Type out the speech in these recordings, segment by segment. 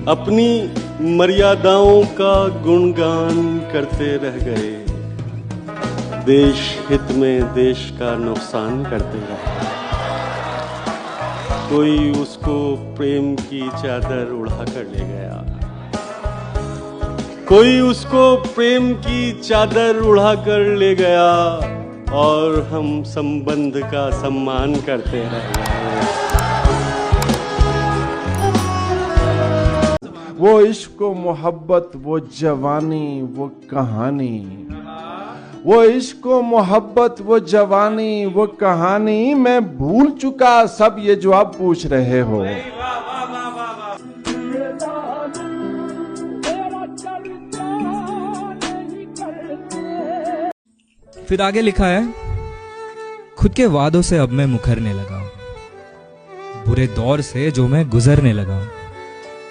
अपनी मर्यादाओं का गुणगान करते रह गए, देश हित में देश का नुकसान करते रहे। कोई उसको प्रेम की चादर उड़ा कर ले गया, कोई उसको प्रेम की चादर उड़ा कर ले गया, और हम संबंध का सम्मान करते रह गए। वो इश्क मोहब्बत, वो जवानी, वो कहानी, वो इश्क मोहब्बत, वो जवानी, वो कहानी, मैं भूल चुका सब ये जो आप पूछ रहे हो। फिर आगे लिखा है, खुद के वादों से अब मैं मुखरने लगा हूं, बुरे दौर से जो मैं गुजरने लगा हूं।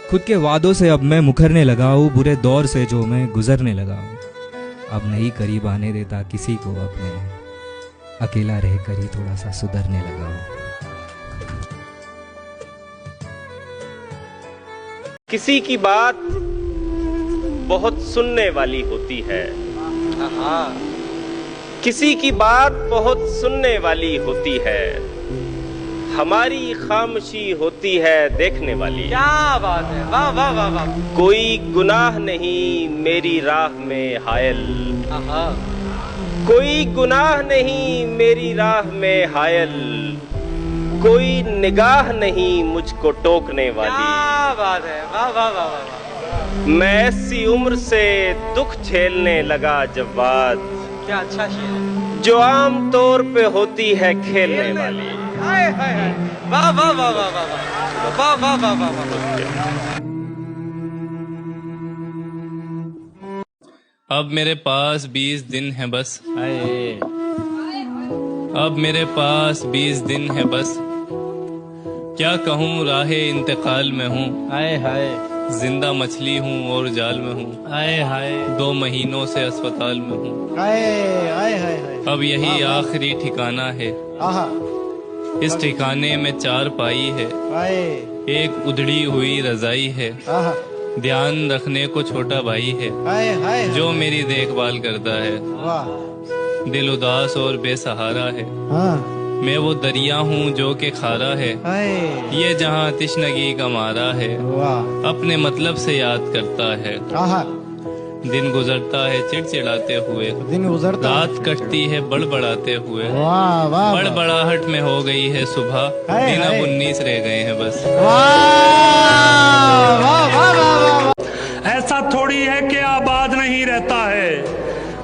खुद के वादों से अब मैं मुखरने लगा हूं, बुरे दौर से जो मैं गुजरने लगा हूं। अब नहीं करीब आने देता किसी को अपने, अकेला रहकर ही थोड़ा सा सुधरने लगा हूं। किसी की बात बहुत सुनने वाली होती है, किसी की बात बहुत सुनने वाली होती है, हमारी खामोशी होती है देखने वाली। क्या बात है, वाह वाह वाह वाह। कोई गुनाह नहीं मेरी राह में हायल, कोई गुनाह नहीं मेरी राह में हायल, कोई निगाह नहीं मुझको टोकने वाली। क्या बात है, वाह वाह वाह वाह। मैं ऐसी उम्र से दुख झेलने लगा जब बात, क्या अच्छा शेर है, जो आम तौर पे होती है खेलने वाली। हाय हाय हाय, वाह वाह वाह वाह वाह वाह वाह वाह वाह वाह। अब मेरे पास 20 दिन है बस, अब मेरे पास 20 दिन है बस, क्या कहूँ राहे इंतकाल में हूँ। हाय हाय, जिंदा मछली हूँ और जाल में हूँ। हाय हाय, 2 महीनों से अस्पताल में हूँ। हाय हाय हाय। अब यही आखिरी ठिकाना है, इस ठिकाने में 4 पाई है, एक उधड़ी हुई रजाई है, ध्यान रखने को छोटा भाई है, जो मेरी देखभाल करता है। दिल उदास और बेसहारा है, मैं वो दरिया हूँ जो के खारा है, ये जहाँ तिश्नगी का मारा है, अपने मतलब से याद करता है। दिन गुजरता है चिड़चिड़ाते हुए, रात कटती है बड़बड़ाते हुए, बड़बड़ाहट में हो गई है सुबह, दिन अब 19 रह गए हैं बस। ऐसा थोड़ी है कि आबाद नहीं रहता है,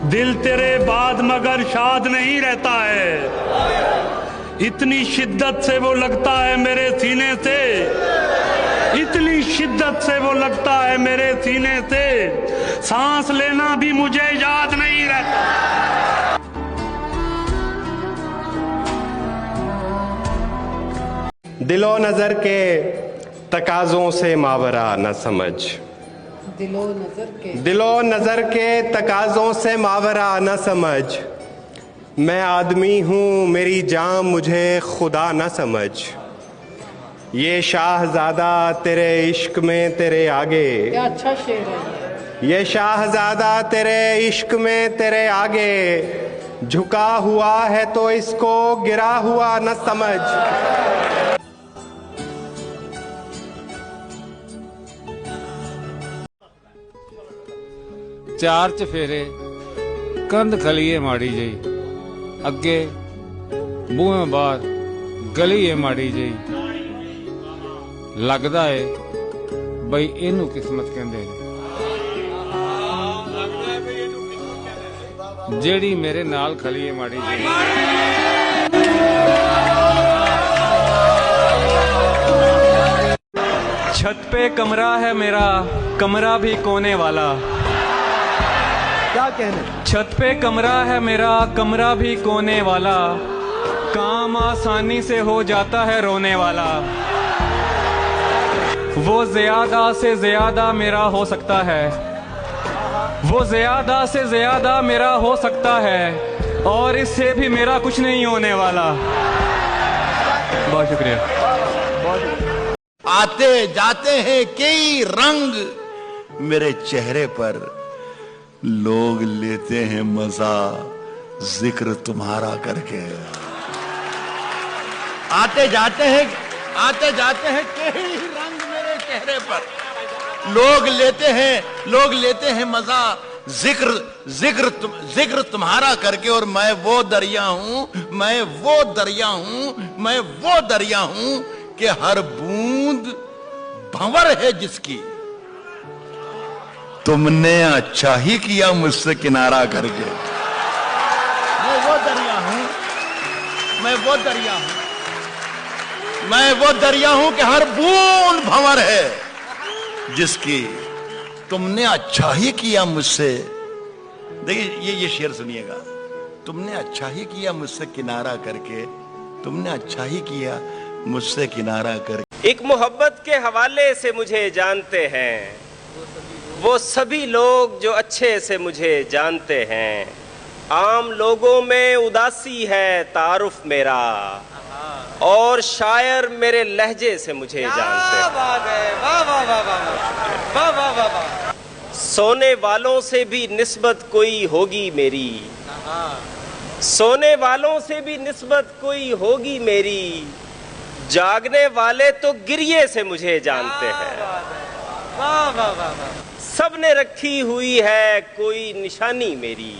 दिल तेरे बाद मगर शाद नहीं रहता है। इतनी शिद्दत से वो लगता है मेरे सीने से, इतनी शिद्दत से वो लगता है मेरे सीने से, सांस लेना भी मुझे याद नहीं रहता। दिलो नजर के तकाजों से मावरा न समझ, दिलो नजर के तकाजों से मावरा न समझ, मैं आदमी हूँ मेरी जान मुझे खुदा न समझ। ये शाहजादा तेरे इश्क में तेरे आगे, क्या अच्छा शेर है। ये शाहजादा तेरे इश्क में तेरे आगे, झुका हुआ है तो इसको गिरा हुआ न समझ। चार चफेरे कंध खलीए माड़ी जी, अगे बूहे बाहर गली है माड़ी जी, लगदा है बई इनू किस्मत कहंदे ने, जेड़ी मेरे नाल खली है माड़ी जी। छत पे कमरा है मेरा, कमरा भी कोने वाला। क्या कहने? छत पे कमरा है मेरा, कमरा भी कोने वाला, काम आसानी से हो जाता है रोने वाला। वो ज्यादा से ज्यादा मेरा हो सकता है, वो ज्यादा से ज्यादा मेरा हो सकता है, और इससे भी मेरा कुछ नहीं होने वाला। बहुत शुक्रिया। आते जाते हैं कई रंग मेरे चेहरे पर, लोग लेते हैं मजा जिक्र तुम्हारा करके। आते जाते हैं कई रंग मेरे चेहरे पर, लोग लेते हैं मजा जिक्र तुम्हारा करके। और मैं वो दरिया हूं कि हर बूंद भंवर है जिसकी, तुमने अच्छा ही किया मुझसे किनारा करके। मैं वो दरिया हूं कि हर बूंद भंवर है जिसकी, तुमने अच्छा ही किया मुझसे। देखिए ये शेर सुनिएगा, तुमने अच्छा ही किया मुझसे किनारा करके, तुमने अच्छा ही किया मुझसे किनारा करके। एक मोहब्बत के हवाले से मुझे जानते हैं वो सभी लोग जो अच्छे से मुझे जानते हैं। आम लोगों में उदासी है तारुफ मेरा, और शायर मेरे लहजे से मुझे जानते हैं। वाह वाह वाह वाह वाह वाह वाह। सोने वालों से भी निस्बत कोई होगी मेरी, सोने वालों से भी निस्बत कोई होगी मेरी, जागने वाले तो गिरिए से मुझे जानते हैं। वाह वाह वाह। सबने रखी हुई है कोई निशानी मेरी,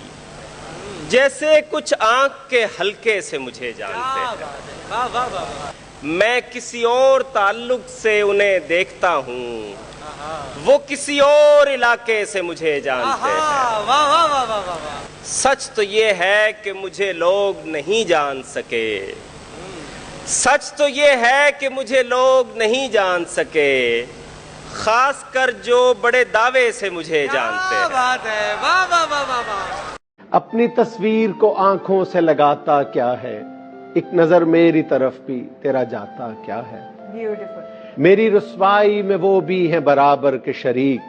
जैसे कुछ आंख के हल्के से मुझे जानते हैं। वाह वाह वाह। मैं किसी और ताल्लुक से उन्हें देखता हूँ, वो किसी और इलाके से मुझे जानते हैं। वाह वाह वाह वाह वाह। सच तो ये है कि मुझे लोग नहीं जान सके, सच तो ये है कि मुझे लोग नहीं जान सके, खास कर जो बड़े दावे से मुझे जानते हैं। बात है। वाह वाह वाह वाह वाह। अपनी तस्वीर को आंखों से लगाता क्या है, एक नजर मेरी तरफ भी तेरा जाता क्या है। ब्यूटीफुल। मेरी रुसवाई में वो भी है बराबर के शरीक,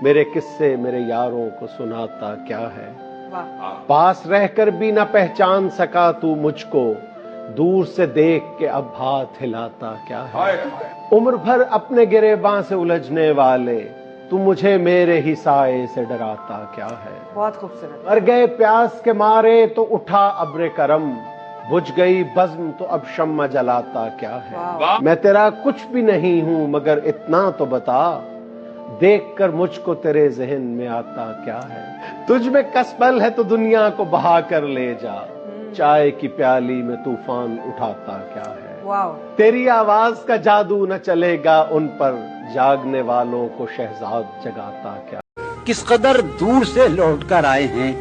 मेरे किस्से मेरे यारों को सुनाता क्या है। पास रहकर भी न पहचान सका तू मुझको, दूर से देख के अब हाथ हिलाता क्या है। उम्र भर अपने गिरेबां से उलझने वाले, तू मुझे मेरे ही साए से डराता क्या है। बहुत खूबसूरत। मर गए प्यास के मारे तो उठा अब्रे करम, बुझ गई बज़्म तो अब शम्मा जलाता क्या है। मैं तेरा कुछ भी नहीं हूं मगर इतना तो बता, देखकर मुझको तेरे जहन में आता क्या है। तुझ में कसबल है तो दुनिया को बहा कर ले जा, चाय की प्याली में तूफान उठाता क्या है। तेरी आवाज का जादू न चलेगा उन पर, जागने वालों को शहजाद जगाता क्या। किस कदर दूर से लौट कर आए हैं,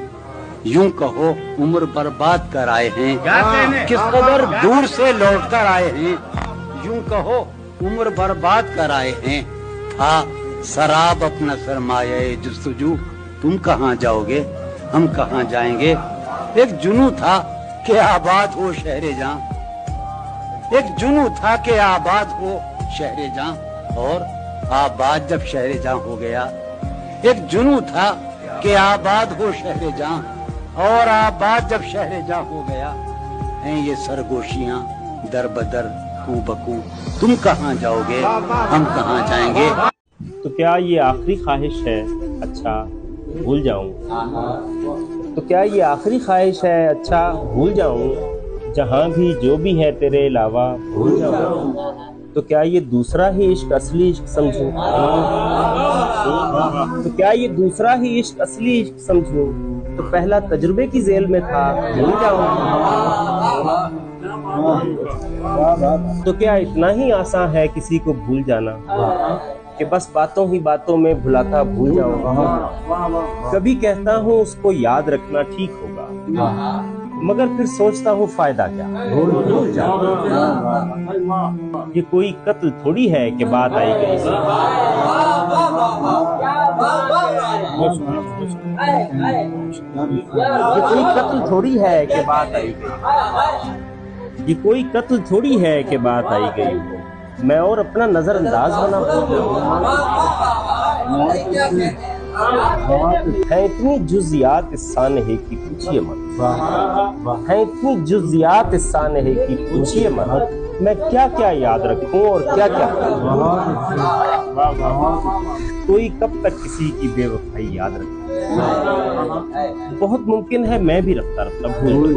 यूं कहो उम्र बर्बाद कर आए हैं। किस कदर दूर से लौट कर आए हैं, यूं कहो उम्र बर्बाद कर आए हैं। था शराब अपना सरमाया जुस्तजू, तुम कहाँ जाओगे हम कहाँ जाएंगे। एक जुनू था कि आबाद हो शहरे जहां, एक जुनू था कि आबाद हो शहरे जहां, और आबाद जब शहरे जहां हो गया। एक जुनू था कि आबाद हो शहरे जहां, और आबाद जब शहरे जहां हो गया। हैं ये सरगोशियां दर बदर कू बकू, तुम कहाँ जाओगे हम कहाँ जाएंगे। तो क्या ये आखिरी ख्वाहिश है अच्छा भूल जाऊं, तो क्या ये आखिरी ख्वाहिश है अच्छा भूल जाऊं, जहां भी जो भी है तेरे अलावा भूल जाऊं। तो क्या ये दूसरा ही इश्क असली इश्क समझूं, तो क्या ये दूसरा ही इश्क असली इश्क समझूं, तो पहला तजुर्बे की जेल में था भूल जाऊं। तो क्या इतना ही आसान है किसी को भूल जाना, कि बस बातों ही बातों में भुलाता भूल जाऊंगा। कभी कहता हूँ उसको याद रखना ठीक होगा, मगर फिर सोचता हूँ फायदा क्या, भूल जाऊं। ये कोई कत्ल थोड़ी है कि बात आई गई। ये कोई कत्ल थोड़ी है कि बात आई गई, ये कोई कत्ल थोड़ी है कि बात आई गई। मैं और अपना नजरअंदाज बना है इतनी जुजियात इस सानहे की पूछिए मत, है इतनी जुजियात इस सानहे की पूछिए मत। मैं क्या क्या याद रखूं और क्या क्या कोई कब तक किसी की बेवफाई याद रखे। बहुत मुमकिन है मैं भी रखता भूल।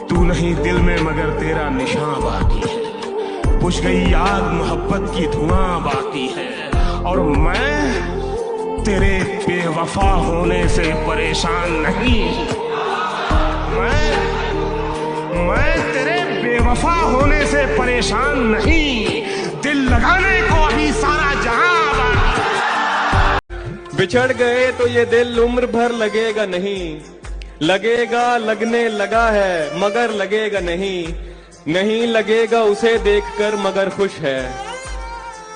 तू नहीं दिल में मगर तेरा निशान बाकी है, बुझ गई याद मोहब्बत की धुआं बाकी है, और मैं तेरे बेवफा होने से परेशान नहीं। मैं तेरे बेवफा होने से परेशान नहीं, दिल लगाने को अभी सारा जहां। बिछड़ गए तो ये दिल उम्र भर लगेगा नहीं, लगेगा लगने लगा है मगर लगेगा नहीं, नहीं लगेगा उसे देखकर मगर खुश है,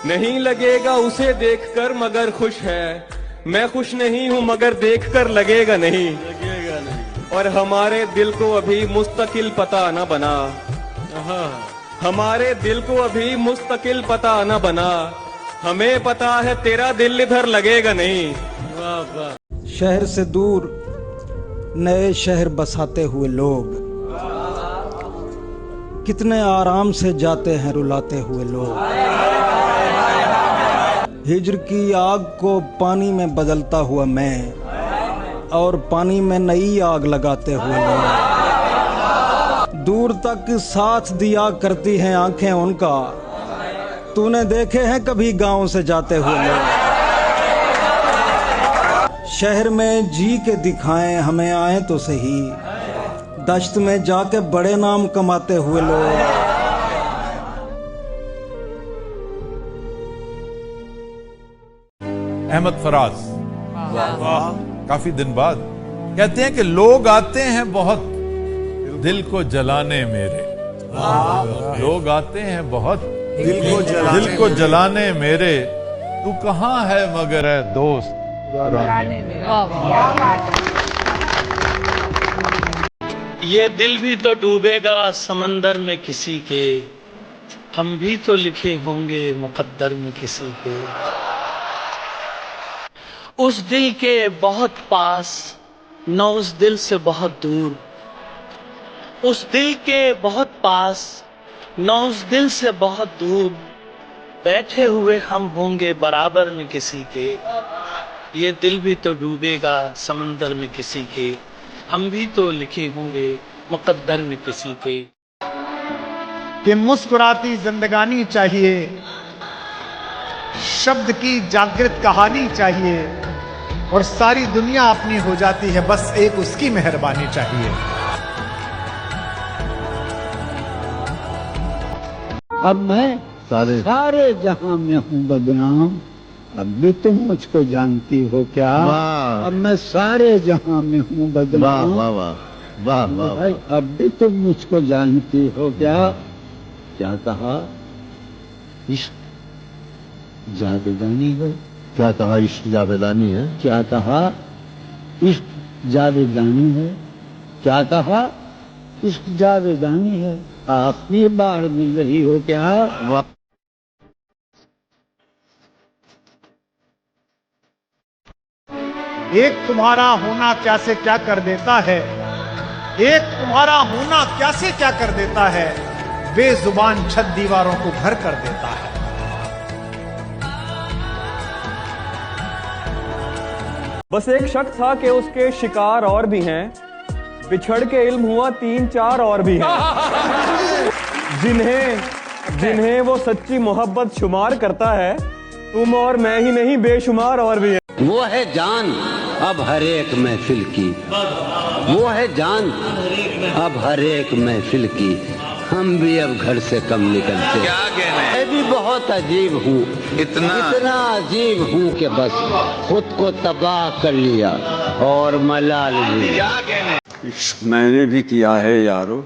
नहीं लगेगा उसे देखकर मगर खुश है, मैं खुश नहीं हूं मगर देखकर लगेगा नहीं, और हमारे दिल को अभी मुस्तकिल पता न बना, हमारे दिल को अभी मुस्तकिल पता न बना, हमें पता है तेरा दिल इधर लगेगा नहीं। शहर से दूर नए शहर बसाते हुए लोग कितने आराम से जाते हैं रुलाते हुए लोग, हिज्र की आग को पानी में बदलता हुआ मैं, और पानी में नई आग लगाते हुए लोग, दूर तक साथ दिया करती हैं आंखें उनका, तूने देखे हैं कभी गांव से जाते हुए लोग, शहर में जी के दिखाएं हमें आए तो सही, दश्त में जाके बड़े नाम कमाते हुए लोग। अहमद फराज काफी दिन बाद कहते हैं कि लोग आते हैं बहुत दिल को जलाने मेरे, लोग आते हैं बहुत दिल को जलाने मेरे, तू कहाँ है मगर है दोस्त। ये दिल भी तो डूबेगा समंदर में किसी के, हम भी तो लिखे होंगे मुकद्दर में किसी के, उस दिल के बहुत पास न उस दिल से बहुत दूर, उस दिल के बहुत पास न उस दिल से बहुत दूर, बैठे हुए हम होंगे बराबर में किसी के, ये दिल भी तो डूबेगा समंदर में किसी के, हम भी तो लिखे होंगे मुकद्दर में किसी के। कि मुस्कुराती जिंदगानी चाहिए, शब्द की जागृत कहानी चाहिए, और सारी दुनिया अपनी हो जाती है, बस एक उसकी मेहरबानी चाहिए। अब मैं सारे जहां में हूँ बदनाम, अब भी तुम मुझको जानती हो क्या। अब मैं सारे जहां में हूँ बदनाम, वाह वाह वाह वाह भाई, अब भी तुम मुझको जानती हो क्या। क्या कहा इश्क जावेदानी है, क्या कहा इश्क जावेदानी है, क्या कहा इश्क जावेदानी है, क्या कहा इश्क जावेदानी है, आखिरी बार मिल रही हो क्या। एक तुम्हारा होना क्या से क्या कर देता है, एक तुम्हारा होना क्या से क्या कर देता है, बेजुबान छत दीवारों को घर कर देता है। बस एक शक था कि उसके शिकार और भी हैं, बिछड़ के इल्म हुआ 3-4 और भी हैं, जिन्हें वो सच्ची मोहब्बत शुमार करता है, तुम और मैं ही नहीं बेशुमार और भी हैं। वो है जान अब हर एक महफिल की, वो है जान अब हर एक महफिल की, हम भी अब घर से कम निकलते। मैं भी बहुत अजीब हूँ, इतना अजीब हूँ कि बस खुद को तबाह कर लिया और मलाल लिया। इश्क मैंने भी किया है यारो,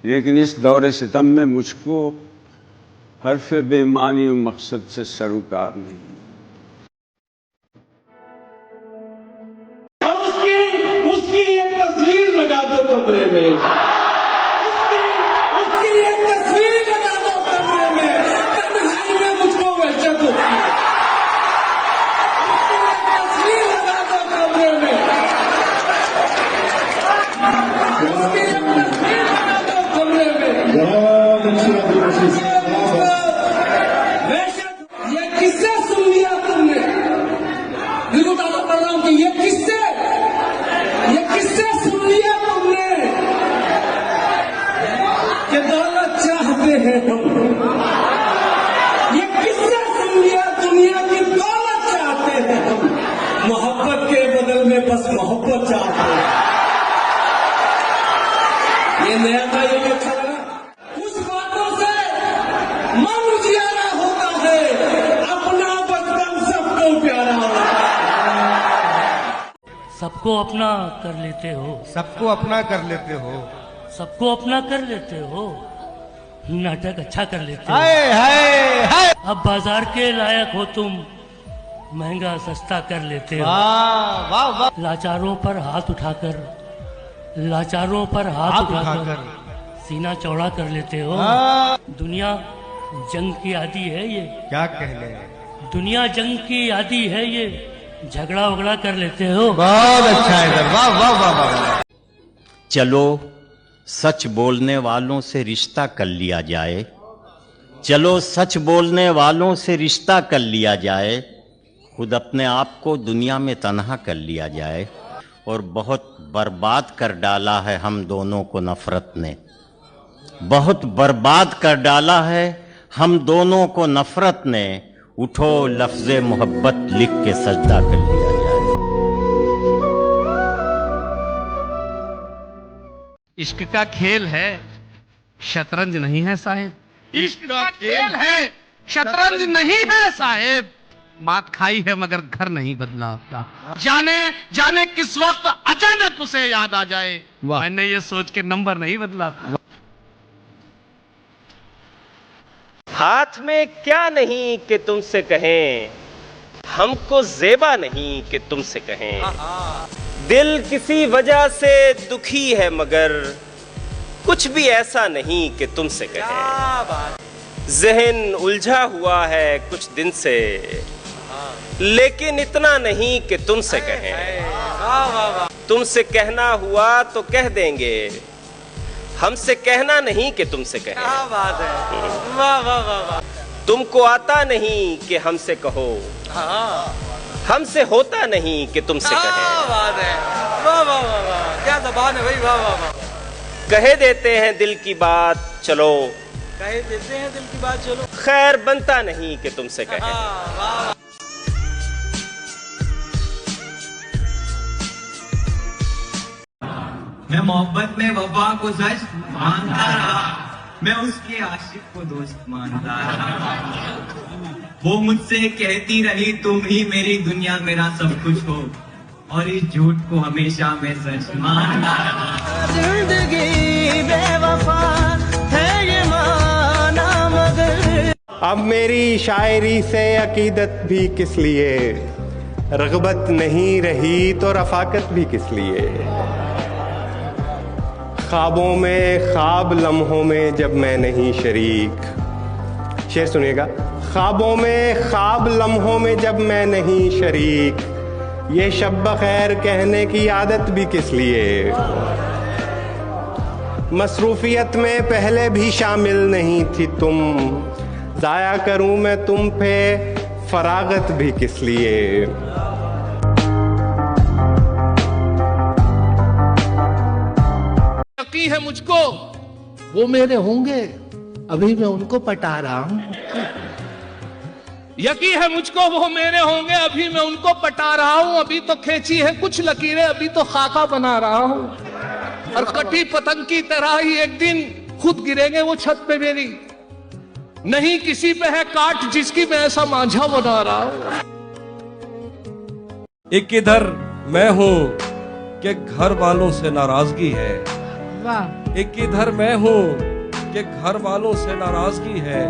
लेकिन इस दौरे सितम में मुझको हर्फ बेमानी मकसद से सरोकार नहीं। उसकी एक तस्वीर लगा दो कमरे में, उसकी एक तस्वीर लगा दो कमरे में, तन्हाई में मुझको वहशत होती है। उसकी एक तस्वीर लगा दो कमरे में, उसकी एक तस्वीर लगा दो कमरे में, ये किससे सुन लिया तुमने? दिल उठाता पड़ रहा हूं कि ये किससे सुन लिया तुमने कि दौलत चाहते हैं हम? ये किससे सुन लिया दुनिया की दौलत चाहते हैं हम? मोहब्बत के बदल में बस मोहब्बत चाहते हैं। ये नया था, ये अच्छा लगा। कुछ बातों से मन उजियारा होता है, अपना बचपन सबको प्यारा होता है। सबको अपना कर लेते हो, सबको अपना कर लेते हो, सबको अपना कर लेते हो, नाटक अच्छा कर लेते हो। हाय हाय हाय। अब बाजार के लायक हो तुम, महंगा सस्ता कर लेते हो। वाह वाह वाह। लाचारों पर हाथ उठाकर, लाचारों पर हाथ उठाकर सीना चौड़ा कर लेते हो। दुनिया जंग की आदी है ये, क्या कहने, दुनिया जंग की आदी है ये, झगड़ा वगड़ा कर लेते हो। बहुत अच्छा है सर, वाह वाह वाह वाह। चलो सच बोलने वालों से रिश्ता कर लिया जाए, चलो सच बोलने वालों से रिश्ता कर लिया जाए, खुद अपने आप को दुनिया में तन्हा कर लिया जाए। और बहुत बर्बाद कर डाला है हम दोनों को नफरत ने, बहुत बर्बाद कर डाला है हम दोनों को नफरत ने। उठो लफ्ज़े मोहब्बत लिख के सजदा कर लिया जाए। इश्क का खेल है, शतरंज नहीं है साहेब। इश्क का खेल है, शतरंज नहीं है साहेब। मात खाई है मगर घर नहीं बदला आपका। जाने जाने किस वक्त अचानक उसे याद आ जाए, मैंने ये सोच के नंबर नहीं बदला। हाथ में क्या नहीं कि तुमसे कहें, हमको ज़ेबा नहीं कि तुमसे कहें। दिल किसी वजह से दुखी है मगर कुछ भी ऐसा नहीं कि तुमसे कहें। ज़हन उलझा हुआ है कुछ दिन से, लेकिन इतना नहीं कि तुमसे कहें। तुमसे कहना हुआ तो कह देंगे, हमसे कहना नहीं कि तुमसे कहें। क्या बात है, वाह वाह वाह वाह। तुमको आता नहीं कि हमसे कहो, हमसे होता नहीं कि तुमसे कहें। क्या बात है, वाह वाह वाह वाह, क्या ज़बान है भाई, वाह वाह वाह। कहे देते हैं दिल की बात चलो, कहे देते हैं दिल की बात चलो, खैर बनता नहीं कि तुमसे कहें। मैं मोहब्बत में वफा को सच मानता रहा, मैं उसके आशिक को दोस्त मानता रहा। वो मुझसे कहती रही तुम ही मेरी दुनिया मेरा सब कुछ हो, और इस झूठ को हमेशा मैं सच मानता रहा। जिंदगी बेवफा है ये माना मगर। अब मेरी शायरी से अकीदत भी किस लिए, रग़बत नहीं रही तो रफ़ाकत भी किस लिए। ख्वाबों में ख्वाब लम्हों में जब मैं नहीं शरीक, शेर सुनिएगा। ख्वाबों में ख्वाब लम्हों में जब मैं नहीं शरीक, ये शब बखैर कहने की आदत भी किस लिए। मसरूफियत में पहले भी शामिल नहीं थी तुम, ज़ाया करूं मैं तुम पे फरागत भी किस लिए। यकीन है मुझको वो मेरे होंगे, अभी मैं उनको पटा रहा हूं। यकीन है मुझको वो मेरे होंगे, अभी मैं उनको पटा रहा हूं। अभी तो खींची है कुछ लकीरें, अभी तो खाका बना रहा हूं। और कटी पतंग की तरह ही एक दिन खुद गिरेंगे वो छत पे मेरी। नहीं किसी पे है काट जिसकी मैं ऐसा मांझा बना रहा हूं। एक इधर मैं हूं कि घर वालों से नाराजगी है, एक इधर मैं हूं कि घर वालों से नाराजगी है,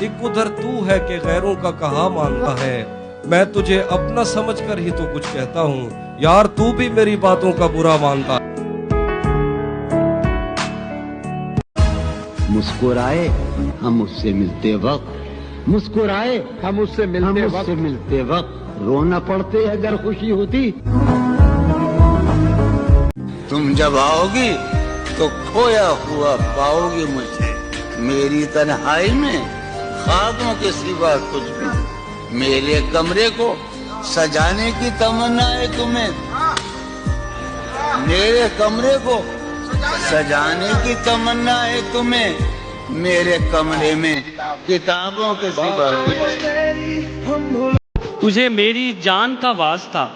एक उधर तू है कि गैरों का कहा मानता है। मैं तुझे अपना समझकर ही तो कुछ कहता हूँ यार, तू भी मेरी बातों का बुरा मानता। मुस्कुराए हम उससे मिलते वक्त, मुस्कुराए हम उससे मिलते वक्त रोना पड़ते अगर खुशी होती। तुम जब आओगी तो खोया हुआ पाओगी मुझे, मेरी तन्हाई में ख्वाबों के सिवा कुछ भी नहीं। मेरे कमरे को सजाने की तमन्ना है तुम्हें, मेरे कमरे को सजाने की तमन्ना है तुम्हें, मेरे कमरे में किताबों के सिवा तुझे मेरी जान का वास्ता,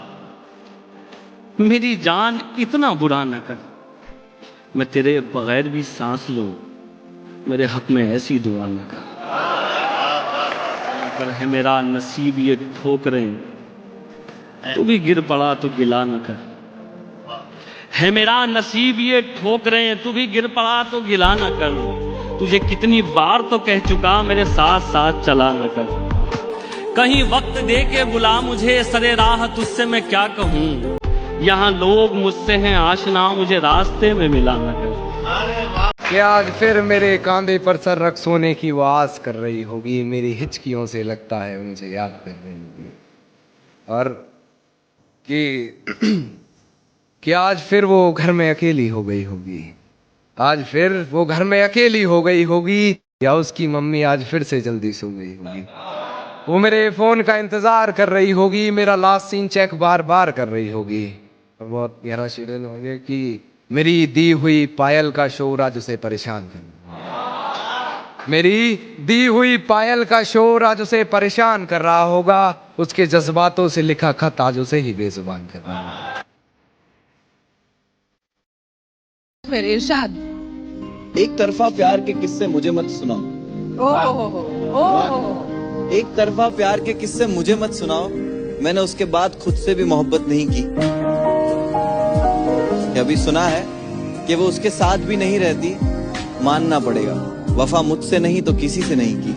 मेरी जान इतना बुरा न कर, मैं तेरे बगैर भी सांस लूं, मेरे हक में ऐसी दुआ न कर। अगर है मेरा नसीब ये ठोकरें, तू भी गिर पड़ा तो गिला न कर। है मेरा नसीब ये ठोकरें, तू भी गिर पड़ा तो गिला न कर। तुझे कितनी बार तो कह चुका मेरे साथ साथ चला न कर। कहीं वक्त दे के बुला मुझे, सरे राह तुझसे मैं क्या कहूँ। यहाँ लोग मुझसे हैं आशना, मुझे रास्ते में मिला न कर। क्या आज फिर मेरे कांधे पर सर रख सोने की वो आस कर रही होगी, मेरी हिचकियों से लगता है मुझे याद कर रही होगी। और कि आज फिर वो घर में अकेली हो गई होगी, आज फिर वो घर में अकेली हो गई होगी, या उसकी मम्मी आज फिर से जल्दी सो गई होगी। वो मेरे फोन का इंतजार कर रही होगी, मेरा लास्ट सीन चेक बार बार कर रही होगी। और बहुत गहरा शेड्यूल होंगे कि मेरी दी हुई पायल का शोर आज उसे परेशान कर, मेरी दी हुई पायल का शोर आज उसे परेशान कर रहा होगा। उसके जज्बातों से लिखा खत आज उसे ही बेजुबान कर रहा होगा। मेरे इरशाद, एक तरफा प्यार के किस्से मुझे मत सुनाओ। एक तरफा प्यार के किस्से मुझे मत सुनाओ, मैंने उसके बाद खुद से भी मोहब्बत नहीं की। अभी सुना है कि वो उसके साथ भी नहीं रहती, मानना पड़ेगा वफा मुझसे नहीं तो किसी से नहीं की।